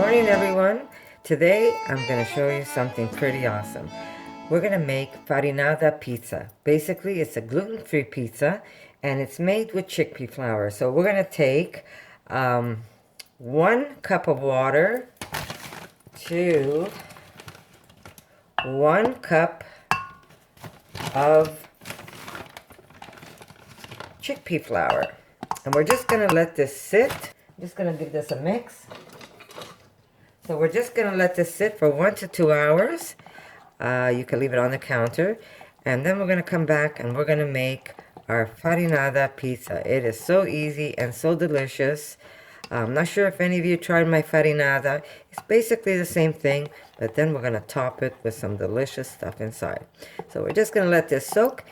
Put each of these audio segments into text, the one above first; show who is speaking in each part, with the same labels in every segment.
Speaker 1: morning, everyone. Today I'm going to show you something pretty awesome. We're going to make farinata pizza. Basically, it's a gluten-free pizza and it's made with chickpea flour. So we're going to take 1 cup of water to 1 cup of chickpea flour. And we're just going to let this sit. I'm just going to give this a mix. So we're just going to let this sit for 1 to 2 hours. You can leave it on the counter. And then we're going to come back and we're going to make our farinata pizza. It is so easy and so delicious. I'm not sure if any of you tried my farinata. It's basically the same thing, but then we're going to top it with some delicious stuff inside. So we're just going to let this soak.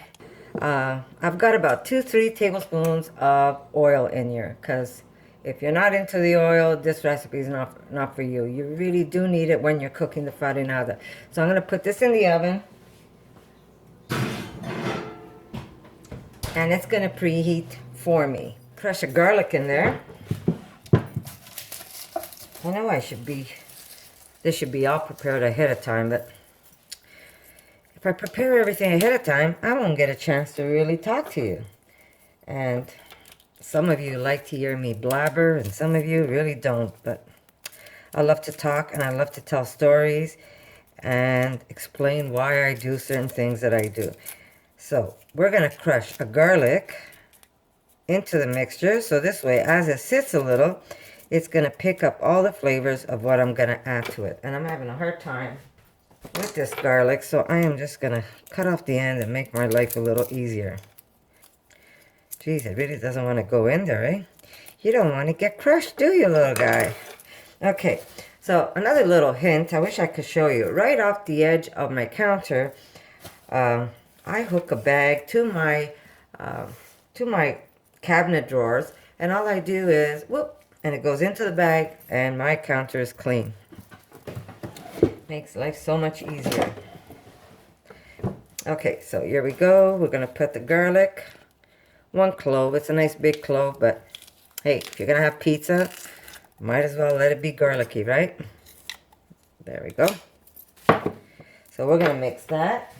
Speaker 1: I've got about 2-3 tablespoons of oil in here, because if you're not into the oil, this recipe is not for you. You really do need it when you're cooking the farinata. So I'm going to put this in the oven. And it's going to preheat for me. Crush a garlic in there. I know this should be all prepared ahead of time, but if I prepare everything ahead of time, I won't get a chance to really talk to you. And some of you like to hear me blabber, and some of you really don't, but I love to talk and I love to tell stories and explain why I do certain things that I do. So we're going to crush a garlic into the mixture, so this way, as it sits a little, it's going to pick up all the flavors of what I'm going to add to it. And I'm having a hard time with this garlic, so I am just going to cut off the end and make my life a little easier. Geez, it really doesn't want to go in there, eh? You don't want to get crushed, do you, little guy? Okay, so another little hint, I wish I could show you. Right off the edge of my counter, I hook a bag to my cabinet drawers, and all I do is, whoop, and it goes into the bag, and my counter is clean. Makes life so much easier. Okay, so here we go. We're going to put the garlic. 1 clove. It's a nice big clove, but hey, if you're going to have pizza, might as well let it be garlicky, right? There we go. So we're going to mix that.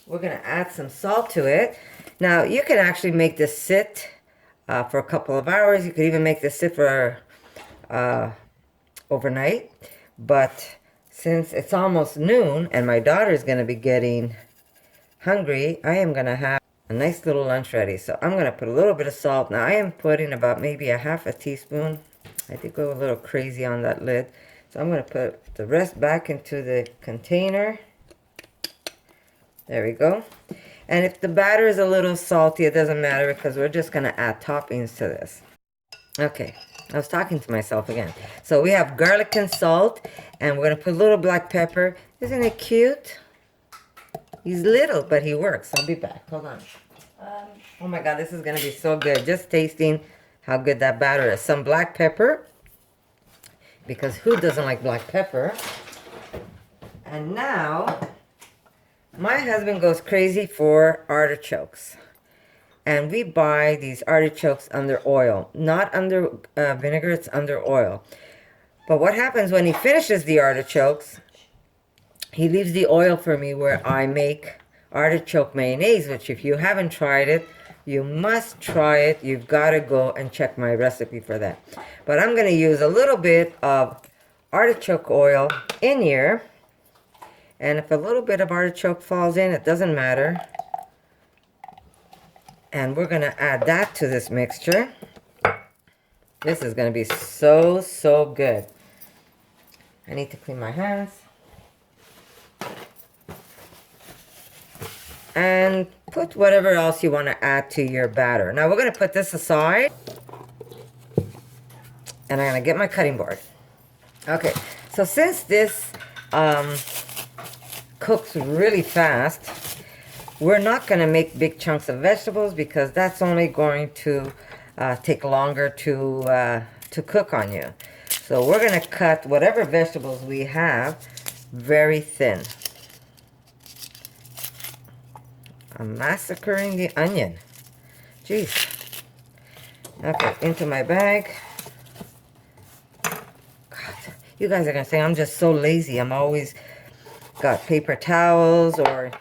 Speaker 1: We're going to add some salt to it. Now, you can actually make this sit for a couple of hours. You could even make this sit for overnight. But since it's almost noon and my daughter's going to be getting hungry, I am going to have a nice little lunch ready. So I'm going to put a little bit of salt. Now I am putting about maybe a ½ teaspoon. I did go a little crazy on that lid. So I'm going to put the rest back into the container. There we go. And if the batter is a little salty, it doesn't matter, because we're just going to add toppings to this. Okay, I was talking to myself again. So we have garlic and salt, and we're going to put a little black pepper. Isn't it cute? He's little, but he works. I'll be back. Hold on. Oh my God, this is going to be so good. Just tasting how good that batter is. Some black pepper, because who doesn't like black pepper? And now, my husband goes crazy for artichokes. And we buy these artichokes under oil. Not under vinegar, it's under oil. But what happens when he finishes the artichokes, he leaves the oil for me where I make artichoke mayonnaise, which if you haven't tried it, you must try it. You've got to go and check my recipe for that. But I'm going to use a little bit of artichoke oil in here. And if a little bit of artichoke falls in, it doesn't matter. And we're going to add that to this mixture. This is going to be so, so good. I need to clean my hands. And put whatever else you want to add to your batter. Now we're going to put this aside. And I'm going to get my cutting board. Okay, so since this cooks really fast, we're not going to make big chunks of vegetables, because that's only going to take longer to cook on you. So we're going to cut whatever vegetables we have very thin. I'm massacring the onion. Jeez. Okay, into my bag. God. You guys are going to say I'm just so lazy. I'm always got paper towels or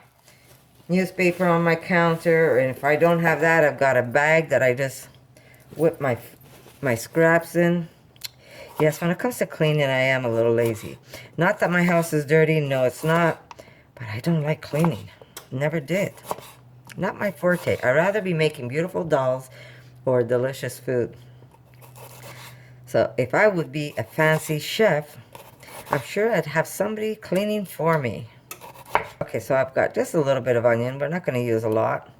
Speaker 1: newspaper on my counter. And if I don't have that, I've got a bag that I just whip my scraps in. Yes, when it comes to cleaning, I am a little lazy. Not that my house is dirty. No, it's not. But I don't like cleaning. Never did. Not my forte. I'd rather be making beautiful dolls or delicious food. So if I would be a fancy chef, I'm sure I'd have somebody cleaning for me. Okay, so I've got just a little bit of onion. We're not going to use a lot.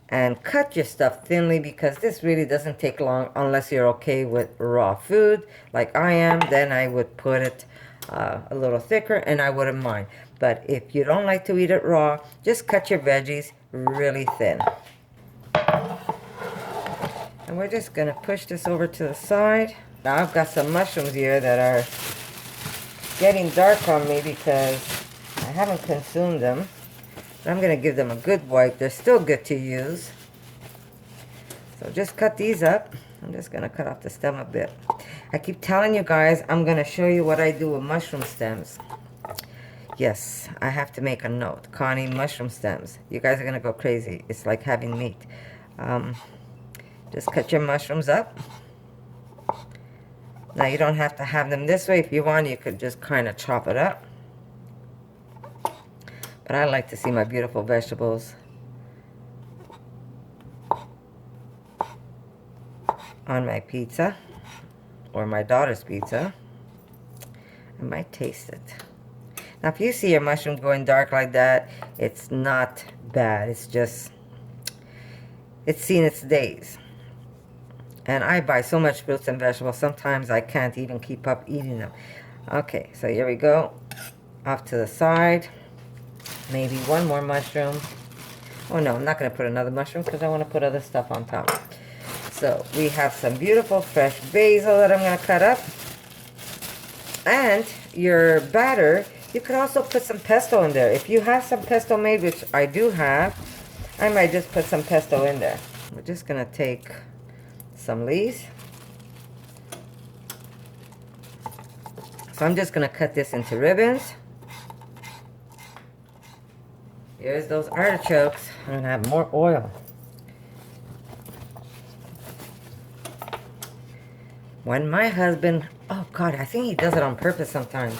Speaker 1: And cut your stuff thinly because this really doesn't take long unless you're okay with raw food like I am. Then I would put it a little thicker and I wouldn't mind. But if you don't like to eat it raw, just cut your veggies really thin. And we're just going to push this over to the side. Now I've got some mushrooms here that are getting dark on me because I haven't consumed them. But I'm going to give them a good wipe. They're still good to use. So just cut these up. I'm just going to cut off the stem a bit. I keep telling you guys I'm going to show you what I do with mushroom stems. Yes, I have to make a note. Connie, mushroom stems. You guys are going to go crazy. It's like having meat. Just cut your mushrooms up. Now you don't have to have them this way. If you want, you could just kind of chop it up. But I like to see my beautiful vegetables on my pizza or my daughter's pizza. I might taste it. Now if you see your mushrooms going dark like that, it's not bad. It's just, it's seen its days. And I buy so much fruits and vegetables, sometimes I can't even keep up eating them. Okay, so here we go. Off to the side. Maybe one more mushroom. Oh no, I'm not going to put another mushroom because I want to put other stuff on top. So we have some beautiful fresh basil that I'm going to cut up. And your batter, you could also put some pesto in there. If you have some pesto made, which I do have, I might just put some pesto in there. We're just going to take some leaves. So I'm just going to cut this into ribbons. Here's those artichokes. I'm going to have more oil. When my husband, oh God, I think he does it on purpose sometimes.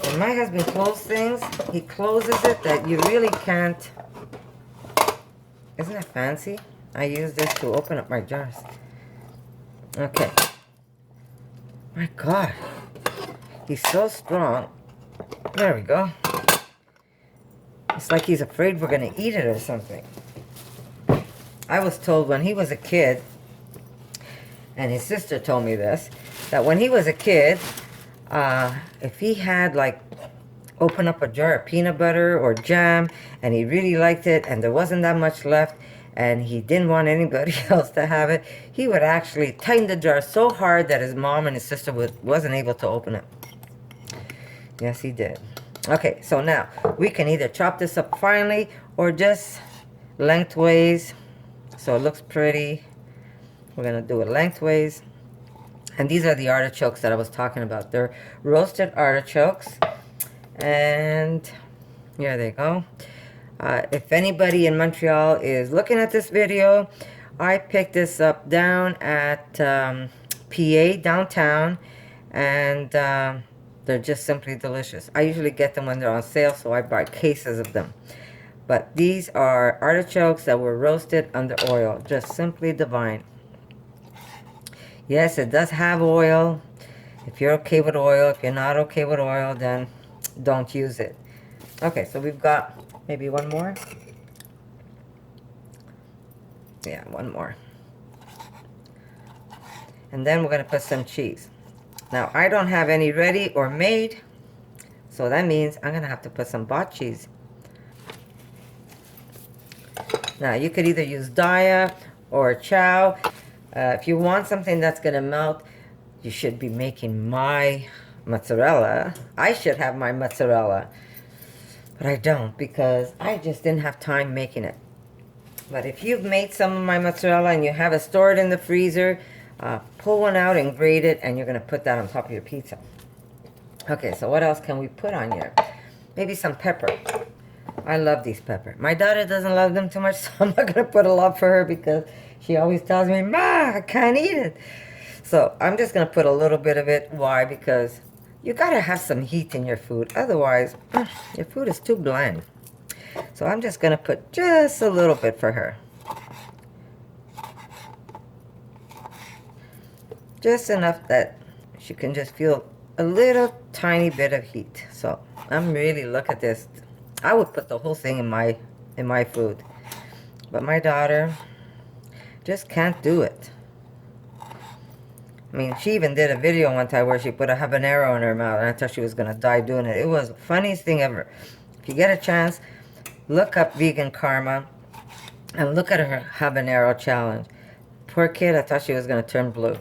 Speaker 1: When my husband closes things, he closes it that you really can't. Isn't that fancy? I use this to open up my jars. Okay. My God. He's so strong. There we go. It's like he's afraid we're going to eat it or something. I was told when he was a kid, and his sister told me this, that when he was a kid, if he had like open up a jar of peanut butter or jam and he really liked it and there wasn't that much left and he didn't want anybody else to have it, he would actually tighten the jar so hard that his mom and his sister wasn't able to open it. Yes, he did. Okay, so now we can either chop this up finely or just lengthways so it looks pretty. We're going to do it lengthways. And these are the artichokes that I was talking about. They're roasted artichokes. And here they go. If anybody in Montreal is looking at this video, I picked this up down at PA, downtown. And they're just simply delicious. I usually get them when they're on sale, so I buy cases of them. But these are artichokes that were roasted under oil. Just simply divine. Yes, it does have oil. If you're okay with oil, if you're not okay with oil, then don't use it. Okay, so we've got maybe one more. Yeah, one more. And then we're going to put some cheese. Now, I don't have any ready or made, so that means I'm going to have to put some bought cheese. Now, you could either use Daya or Chow. If you want something that's going to melt, you should be making my mozzarella. I should have my mozzarella, but I don't because I just didn't have time making it. But if you've made some of my mozzarella and you have it stored in the freezer, pull one out and grate it, and you're going to put that on top of your pizza. Okay, so what else can we put on here? Maybe some pepper. I love these pepper. My daughter doesn't love them too much, so I'm not going to put a lot for her because she always tells me, "Ma, I can't eat it." So I'm just going to put a little bit of it. Why? Because you got to have some heat in your food. Otherwise, your food is too bland. So I'm just going to put just a little bit for her. Just enough that she can just feel a little tiny bit of heat. So I'm really, look at this. I would put the whole thing in my food. But my daughter just can't do it. I mean, she even did a video one time where she put a habanero in her mouth, and I thought she was going to die doing it. It was the funniest thing ever. If you get a chance, look up Vegan Karma and look at her habanero challenge. Poor kid, I thought she was going to turn blue.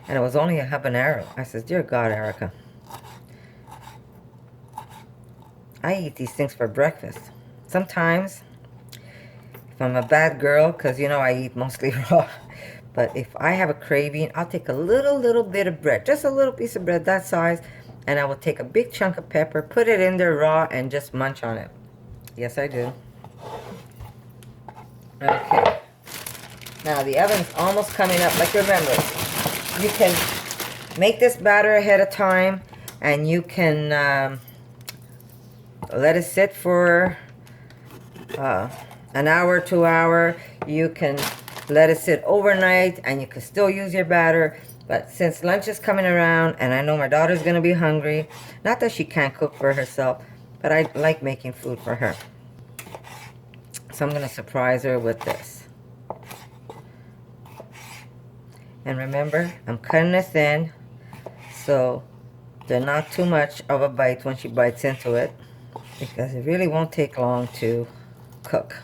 Speaker 1: And it was only a habanero. I said, dear God, Erica. I eat these things for breakfast. Sometimes, if I'm a bad girl, because you know I eat mostly raw, but if I have a craving, I'll take a little bit of bread, just a little piece of bread that size, and I will take a big chunk of pepper, put it in there raw, and just munch on it. Yes, I do. Okay. Now, the oven's almost coming up. Like, remember, you can make this batter ahead of time, and you can let it sit for an hour, 2 hours. You can let it sit overnight, and you can still use your batter. But since lunch is coming around, and I know my daughter's going to be hungry, not that she can't cook for herself, but I like making food for her. So I'm going to surprise her with this. And remember, I'm cutting it thin, so they're not too much of a bite when she bites into it, because it really won't take long to cook.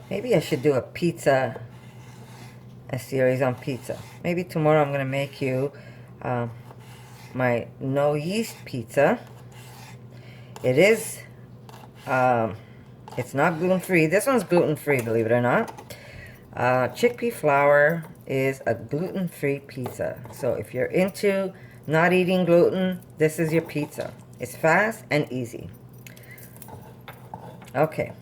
Speaker 1: Maybe I should do a series on pizza. Maybe tomorrow I'm going to make you my no yeast pizza. It is, it's not gluten-free. This one's gluten-free, believe it or not. Chickpea flour is a gluten-free pizza. So if you're into not eating gluten, this is your pizza. It's fast and easy. Okay,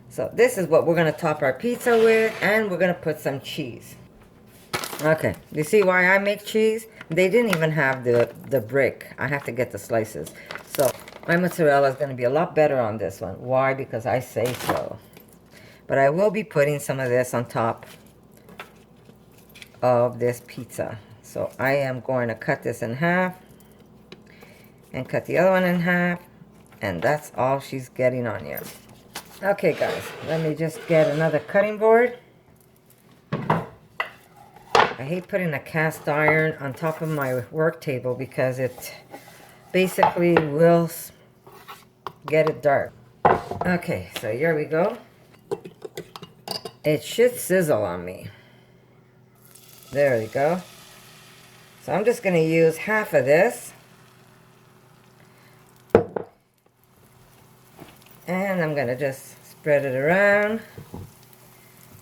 Speaker 1: so this is what we're going to top our pizza with, and we're going to put some cheese. Okay, you see why I make cheese? They didn't even have the brick. I have to get the slices. So my mozzarella is going to be a lot better on this one. Why? Because I say so. But I will be putting some of this on top of this pizza. So I am going to cut this in half and cut the other one in half, and that's all she's getting on here. Okay guys, let me just get another cutting board. I hate putting a cast iron on top of my work table because it basically will get it dark. Okay, so here we go. It should sizzle on me. There we go. So I'm just going to use half of this. And I'm going to just spread it around.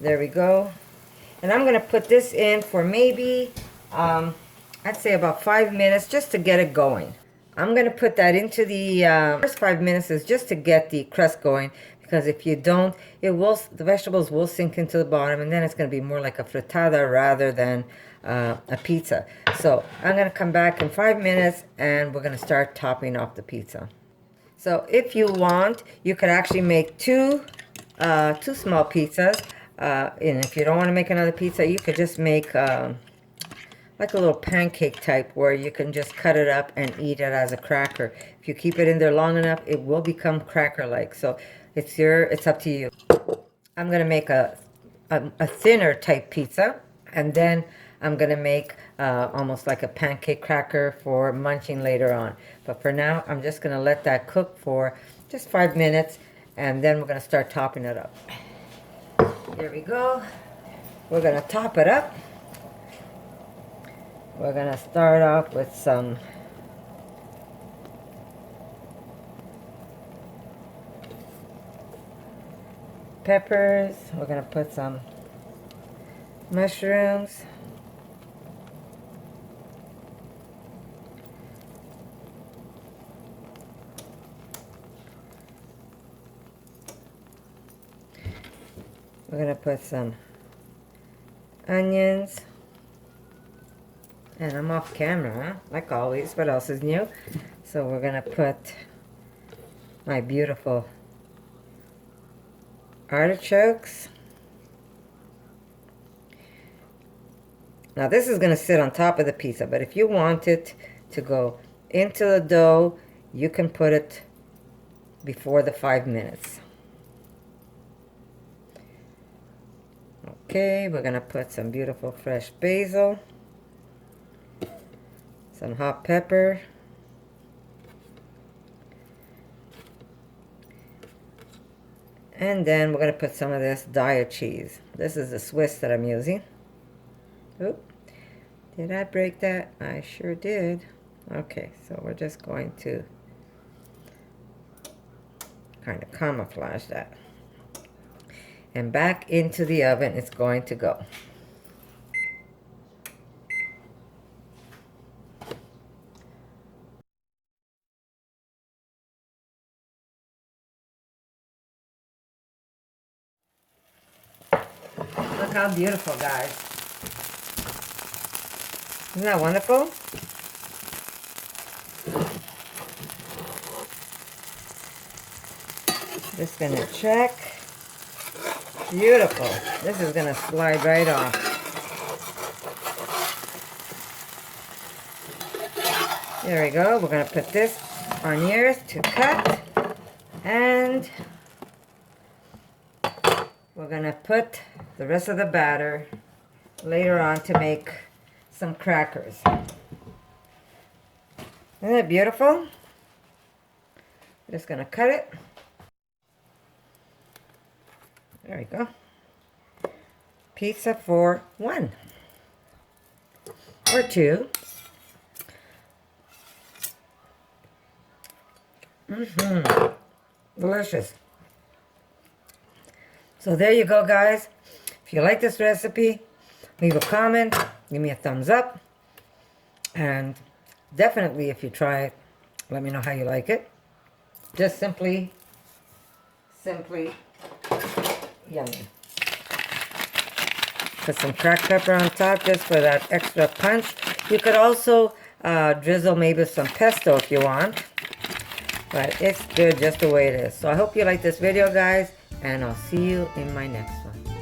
Speaker 1: There we go. And I'm going to put this in for maybe, I'd say about 5 minutes just to get it going. I'm going to put that into the first 5 minutes is just to get the crust going. Because if you don't, the vegetables will sink into the bottom, and then it's going to be more like a frittata rather than a pizza. So I'm going to come back in 5 minutes, and we're going to start topping off the pizza. So if you want, you could actually make two small pizzas. And if you don't want to make another pizza, you could just make like a little pancake type where you can just cut it up and eat it as a cracker. If you keep it in there long enough, it will become cracker-like. So it's up to you. I'm going to make a thinner type pizza, and then I'm going to make almost like a pancake cracker for munching later on. But for now, I'm just going to let that cook for just 5 minutes, and then we're going to start topping it up. Here we go. We're going to top it up. We're going to start off with some peppers. We're going to put some mushrooms. We're gonna put some onions. And I'm off camera, huh? Like always. What else is new? So we're gonna put my beautiful artichokes. Now this is gonna sit on top of the pizza, but if you want it to go into the dough, you can put it before the 5 minutes. Okay, we're gonna put some beautiful fresh basil, some hot pepper, and then we're gonna put some of this Daiya cheese. This is the Swiss that I'm using. Oop, did I break that? I sure did. Okay, so we're just going to kind of camouflage that. And back into the oven it's going to go. Look how beautiful, guys. Isn't that wonderful? Just gonna check. Beautiful. This is gonna slide right off. There we go. We're gonna put this on yours to cut. And we're gonna put the rest of the batter later on to make some crackers. Isn't it beautiful? Just gonna cut it. There we go. Pizza for one. Or two. Delicious. So there you go, guys. If you like this recipe, leave a comment, give me a thumbs up, and definitely if you try it, let me know how you like it. Just simply yummy. Put some cracked pepper on top just for that extra punch. You could also drizzle maybe some pesto if you want, but it's good just the way it is. So I hope you like this video, guys, and I'll see you in my next one.